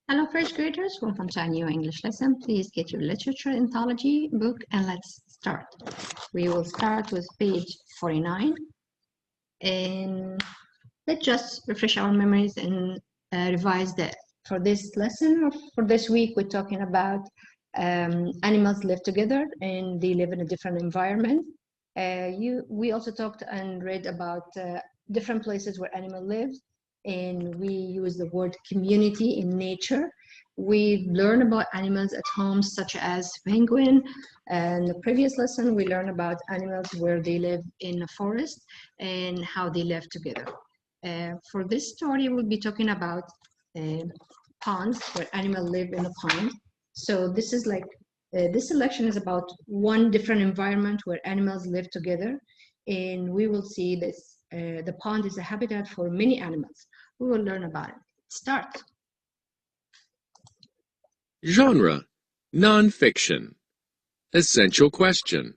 Hello, first graders. Welcome to a new English lesson. Please get your literature anthology book and let's start. We will start with page 49. And let's just refresh our memories and revise that. For this lesson, or for this week, we're talking about animals live together and they live in a different environment. We also talked and read about different places where animals live, and we use the word community in nature. We learn about animals at home, such as penguin. And the previous lesson, we learned about animals where they live in a forest and how they live together. For this story, we'll be talking about ponds, where animals live in a pond. So this is like, this selection is about one different environment where animals live together. And we will see this, the pond is a habitat for many animals. We will learn about it. Start. Genre: nonfiction. Essential question: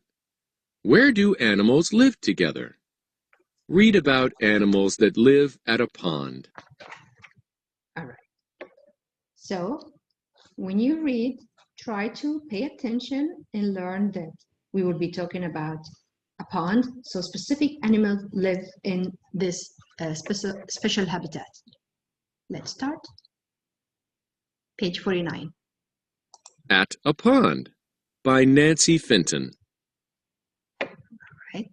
where do animals live together? Read about animals that live at a pond. All right. So when you read, try to pay attention and learn that we will be talking about a pond. So specific animals live in this special habitat. Let's start. Page 49. At a Pond by Nancy Finton. Right.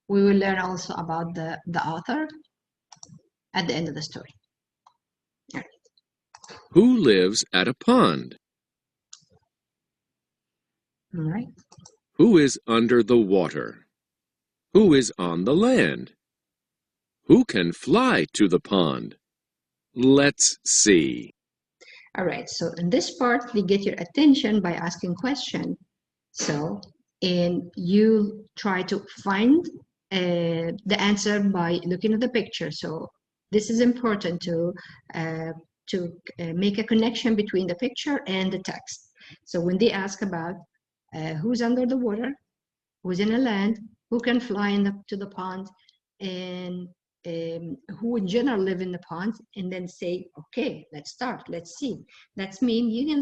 We will learn also about the author at the end of the story. All right. Who lives at a pond? All right. Who is under the water? Who is on the land? Who can fly to the pond? Let's see. All right, so in this part, we get your attention by asking question. So, and you try to find the answer by looking at the picture. So this is important to make a connection between the picture and the text. So when they ask about who's under the water, who's in the land, who can fly to the pond, and who in general live in the pond, and then say, okay, let's start, let's see. That's mean you're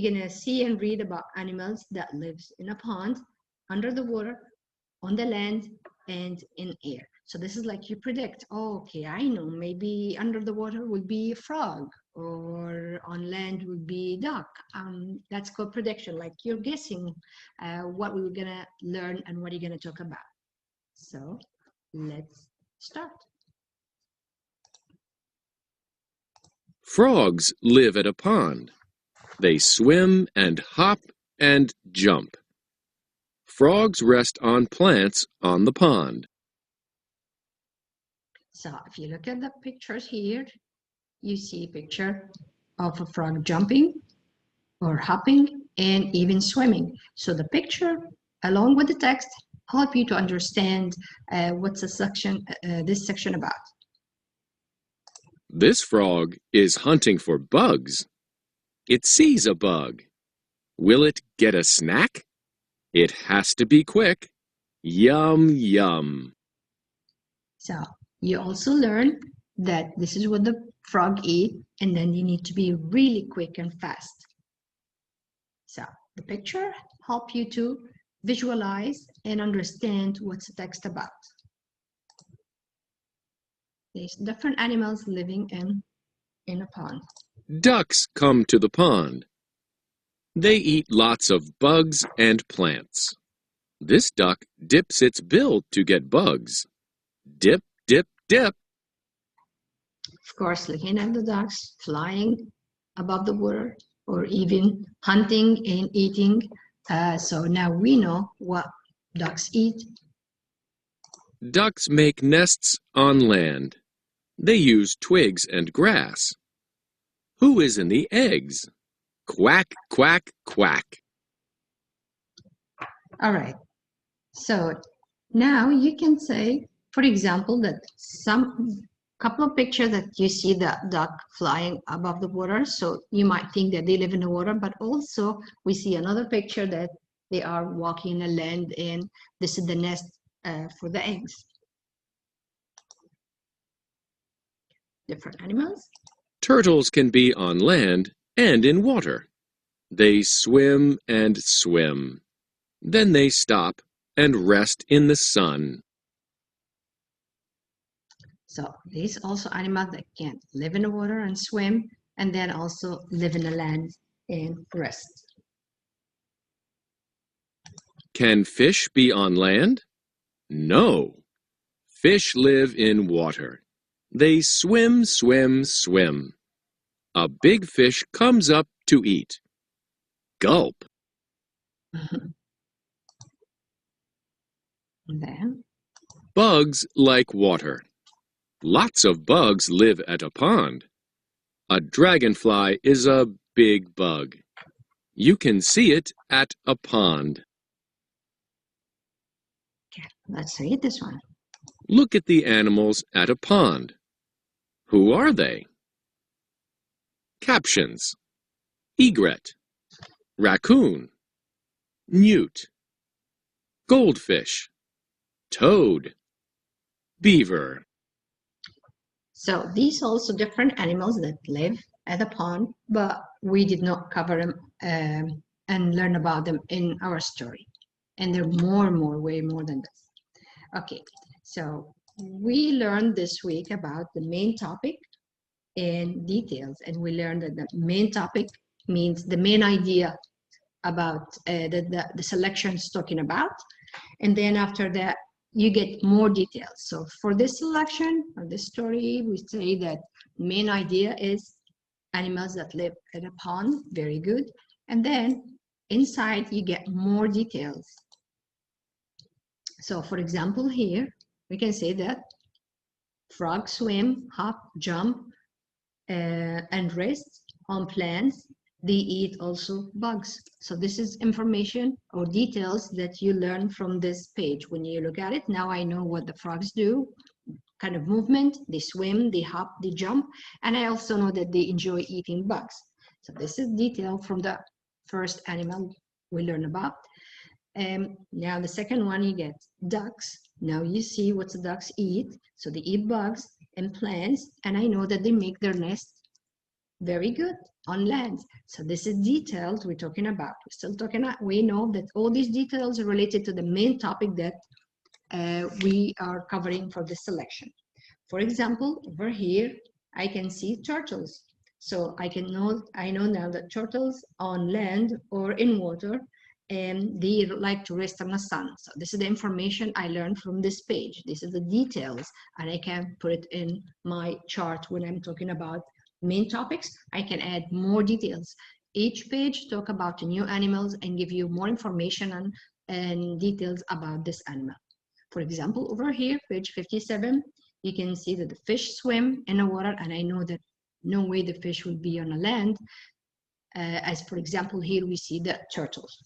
gonna see and read about animals that lives in a pond, under the water, on the land, and in air. So this is like you predict, oh, okay, I know, maybe under the water will be a frog, or on land will be duck. That's called prediction, like you're guessing what we're gonna learn and what you're gonna talk about. So let's start. Frogs live at a pond. They swim and hop and jump. Frogs rest on plants on the pond. So if you look at the pictures here, you see a picture of a frog jumping or hopping and even swimming. So the picture, along with the text, help you to understand what's this section about. This frog is hunting for bugs. It sees a bug. Will it get a snack? It has to be quick. Yum, yum. So you also learn that this is what the frog eat, and then you need to be really quick and fast. So the picture help you to visualize and understand what's the text about. There's different animals living in a pond. Ducks come to the pond. They eat lots of bugs and plants. This duck dips its bill to get bugs. Dip, dip, dip. Of course, looking at the ducks flying above the water or even hunting and eating. So now we know what ducks eat. Ducks make nests on land. They use twigs and grass. Who is in the eggs? Quack, quack, quack. All right. So now you can say, for example, that some couple of pictures that you see the duck flying above the water. So you might think that they live in the water, but also we see another picture that they are walking in the land, and this is the nest for the eggs. Different animals. Turtles can be on land and in water. They swim and swim. Then they stop and rest in the sun. So these also animals that can live in the water and swim, and then also live in the land and rest. Can fish be on land? No. Fish live in water. They swim, swim, swim. A big fish comes up to eat. Gulp. And then Bugs like water. Lots of bugs live at a pond. A dragonfly is a big bug. You can see it at a pond. okay, let's read this one. Look at the animals at a pond. Who are they? Captions: egret, raccoon, newt, goldfish, toad, beaver. So these also different animals that live at a pond, but we did not cover them and learn about them in our story. And there are way more than this. Okay, so we learned this week about the main topic and details, and we learned that the main topic means the main idea about the selection is talking about, and then after that you get more details. So for this selection or this story, we say that main idea is animals that live at a pond, very good, and then inside you get more details. So for example here we can say that frogs swim, hop, jump, and rest on plants. They eat also bugs. So this is information or details that you learn from this page. When you look at it, now I know what the frogs do, kind of movement, they swim, they hop, they jump, and I also know that they enjoy eating bugs. So this is detail from the first animal we learn about. Now the second one, you get ducks. Now you see what the ducks eat. So they eat bugs and plants, and I know that they make their nest very good on land. So this is details we're talking about. We're still talking about, we know that all these details are related to the main topic that we are covering for this selection. For example, over here, I can see turtles. So I know now that turtles on land or in water, and they like to rest on the sun. So this is the information I learned from this page. This is the details, and I can put it in my chart when I'm talking about main topics. I can add more details. Each page talk about new animals and give you more information and details about this animal. For example, over here, page 57, you can see that the fish swim in the water, and I know that no way the fish will be on the land. As for example, here we see the turtles.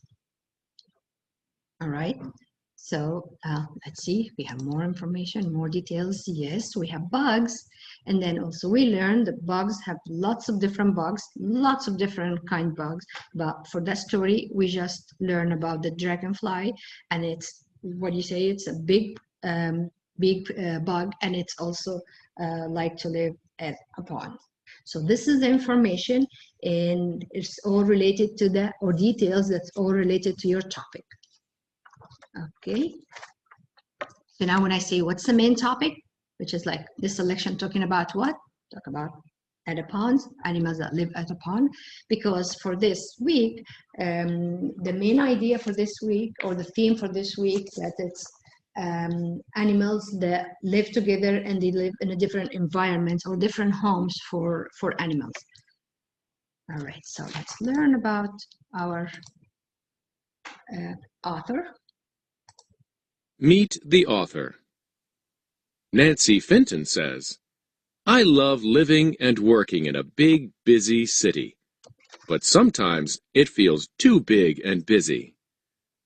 All right, so let's see, we have more information, more details. Yes, we have bugs, and then also we learned that bugs have lots of different bugs, lots of different kind of bugs, but for that story we just learn about the dragonfly, and it's what you say, it's a big bug, and it's also like to live at a pond. So this is the information, and it's all related to that, or details that's all related to your topic. Okay, so now when I say what's the main topic, which is like this selection talking about what? Talk about at a pond, animals that live at a pond, because for this week, the main idea for this week, or the theme for this week, that it's animals that live together and they live in a different environment or different homes for animals. All right, so let's learn about our author. Meet the author. Nancy Fenton says, "I love living and working in a big, busy city, but sometimes it feels too big and busy.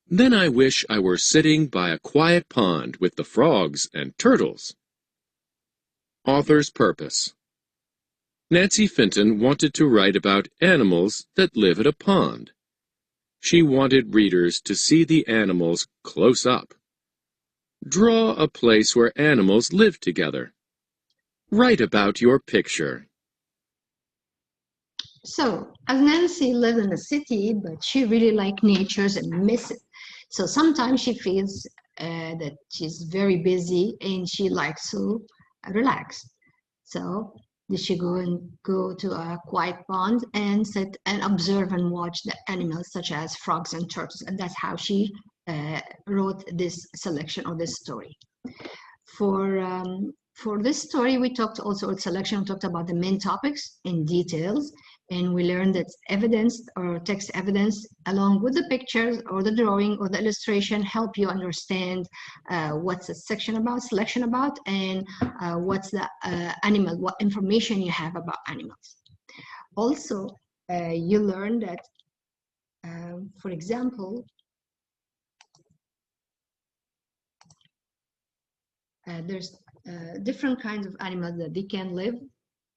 Then I wish I were sitting by a quiet pond with the frogs and turtles." Author's purpose. Nancy Fenton wanted to write about animals that live at a pond. She wanted readers to see the animals close up. Draw a place where animals live together. Write about your picture. So, as Nancy lived in the city, but she really liked nature and miss it. So sometimes she feels that she's very busy and she likes to relax. So did she go to a quiet pond and sit and observe and watch the animals such as frogs and turtles, and that's how she wrote this selection of this story. For this story, we talked also with selection, we talked about the main topics in details, and we learned that evidence or text evidence along with the pictures or the drawing or the illustration help you understand what's the section about, selection about, and what's the animal, what information you have about animals. Also, you learn that, for example, there's different kinds of animals that they can live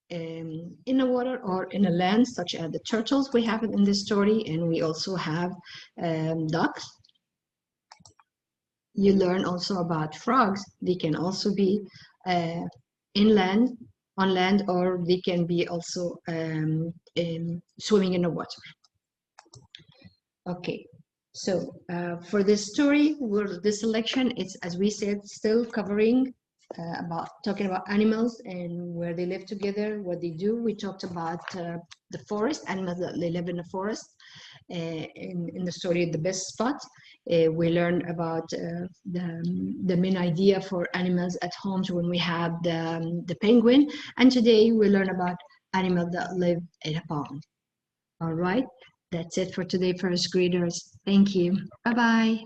in the water or in the land, such as the turtles we have in this story, and we also have ducks. You learn also about frogs. They can also be inland, on land, or they can be also swimming in the water. Okay, so for this story, this selection, it's, as we said, still covering about talking about animals and where they live together, what they do. We talked about the forest, animals that they live in the forest. In the story, The Best Spot, we learn about the main idea for animals at homes when we have the penguin. And today we learn about animals that live in a pond. All right, that's it for today, first graders. Thank you. Bye-bye.